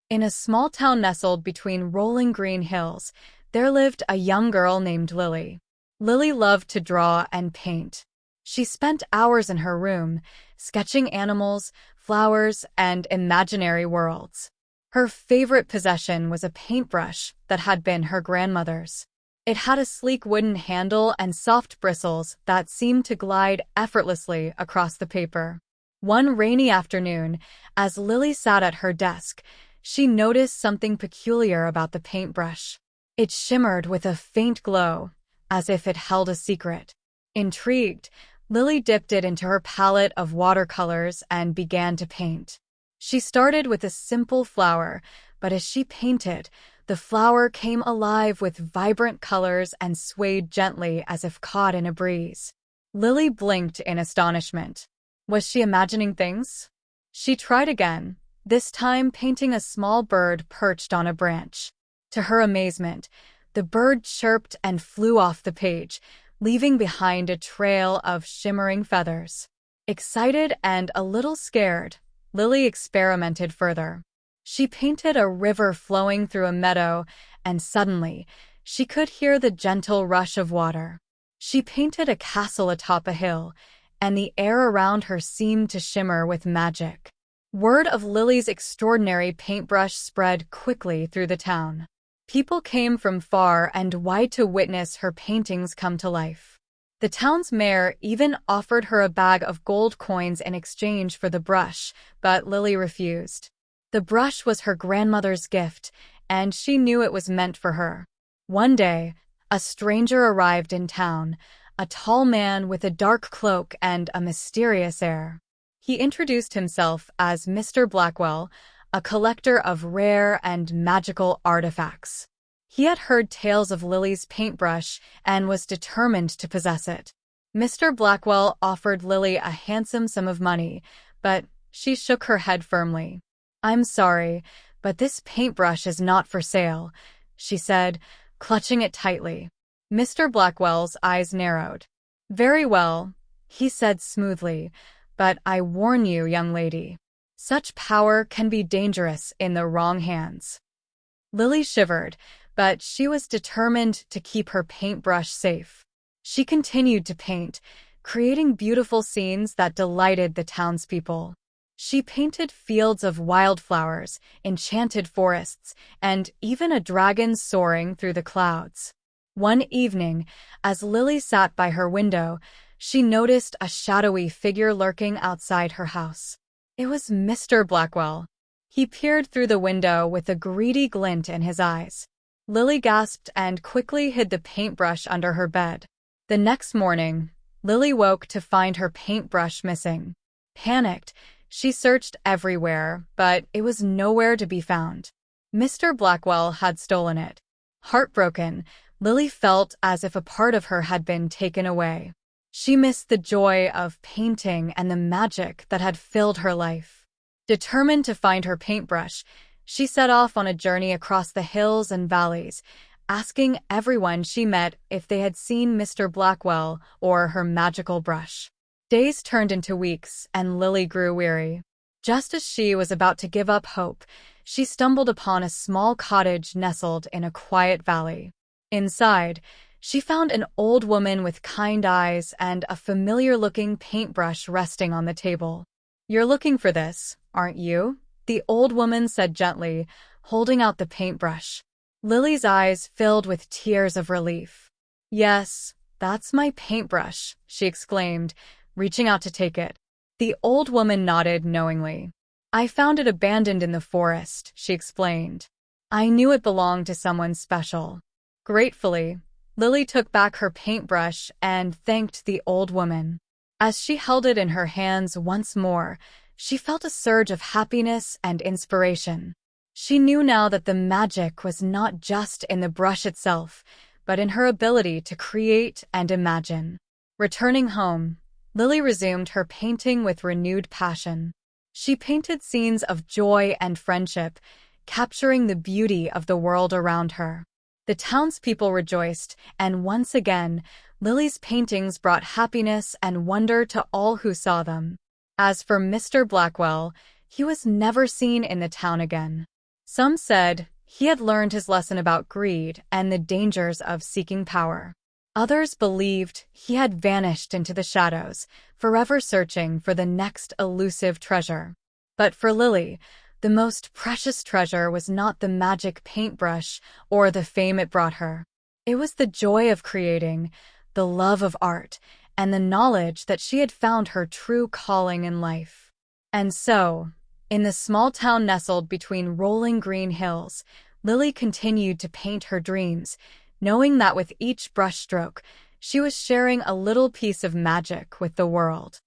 In a small town nestled between rolling green hills, there lived a young girl named Lily. Lily loved to draw and paint. She spent hours in her room, sketching animals, flowers, and imaginary worlds. Her favorite possession was a paintbrush that had been her grandmother's. It had a sleek wooden handle and soft bristles that seemed to glide effortlessly across the paper. One rainy afternoon, as Lily sat at her desk, she noticed something peculiar about the paintbrush. It shimmered with a faint glow, as if it held a secret. Intrigued, Lily dipped it into her palette of watercolors and began to paint. She started with a simple flower, but as she painted, the flower came alive with vibrant colors and swayed gently as if caught in a breeze. Lily blinked in astonishment. Was she imagining things? She tried again, this time painting a small bird perched on a branch. To her amazement, the bird chirped and flew off the page, leaving behind a trail of shimmering feathers. Excited and a little scared, Lily experimented further. She painted a river flowing through a meadow, and suddenly, she could hear the gentle rush of water. She painted a castle atop a hill, and the air around her seemed to shimmer with magic. Word of Lily's extraordinary paintbrush spread quickly through the town. People came from far and wide to witness her paintings come to life. The town's mayor even offered her a bag of gold coins in exchange for the brush, but Lily refused. The brush was her grandmother's gift, and she knew it was meant for her. One day, a stranger arrived in town, a tall man with a dark cloak and a mysterious air. He introduced himself as Mr. Blackwell, a collector of rare and magical artifacts. He had heard tales of Lily's paintbrush and was determined to possess it. Mr. Blackwell offered Lily a handsome sum of money, but she shook her head firmly. "I'm sorry, but this paintbrush is not for sale," she said, clutching it tightly. Mr. Blackwell's eyes narrowed. "Very well," he said smoothly, "but I warn you, young lady, such power can be dangerous in the wrong hands." Lily shivered, but she was determined to keep her paintbrush safe. She continued to paint, creating beautiful scenes that delighted the townspeople. She painted fields of wildflowers, enchanted forests, and even a dragon soaring through the clouds. One evening, as Lily sat by her window, she noticed a shadowy figure lurking outside her house. It was Mr. Blackwell. He peered through the window with a greedy glint in his eyes. Lily gasped and quickly hid the paintbrush under her bed. The next morning, Lily woke to find her paintbrush missing. Panicked, she searched everywhere, but it was nowhere to be found. Mr. Blackwell had stolen it. Heartbroken, Lily felt as if a part of her had been taken away. She missed the joy of painting and the magic that had filled her life. Determined to find her paintbrush, she set off on a journey across the hills and valleys, asking everyone she met if they had seen Mr. Blackwell or her magical brush. Days turned into weeks, and Lily grew weary. Just as she was about to give up hope, she stumbled upon a small cottage nestled in a quiet valley. Inside, she found an old woman with kind eyes and a familiar-looking paintbrush resting on the table. "You're looking for this, aren't you?" the old woman said gently, holding out the paintbrush. Lily's eyes filled with tears of relief. "Yes, that's my paintbrush," she exclaimed, reaching out to take it. The old woman nodded knowingly. "I found it abandoned in the forest," she explained. "I knew it belonged to someone special." Gratefully, Lily took back her paintbrush and thanked the old woman. As she held it in her hands once more, she felt a surge of happiness and inspiration. She knew now that the magic was not just in the brush itself, but in her ability to create and imagine. Returning home, Lily resumed her painting with renewed passion. She painted scenes of joy and friendship, capturing the beauty of the world around her. The townspeople rejoiced, and once again, Lily's paintings brought happiness and wonder to all who saw them. As for Mr. Blackwell, he was never seen in the town again. Some said he had learned his lesson about greed and the dangers of seeking power. Others believed he had vanished into the shadows, forever searching for the next elusive treasure. But for Lily, the most precious treasure was not the magic paintbrush or the fame it brought her. It was the joy of creating, the love of art, and the knowledge that she had found her true calling in life. And so, in the small town nestled between rolling green hills, Lily continued to paint her dreams, knowing that with each brushstroke, she was sharing a little piece of magic with the world.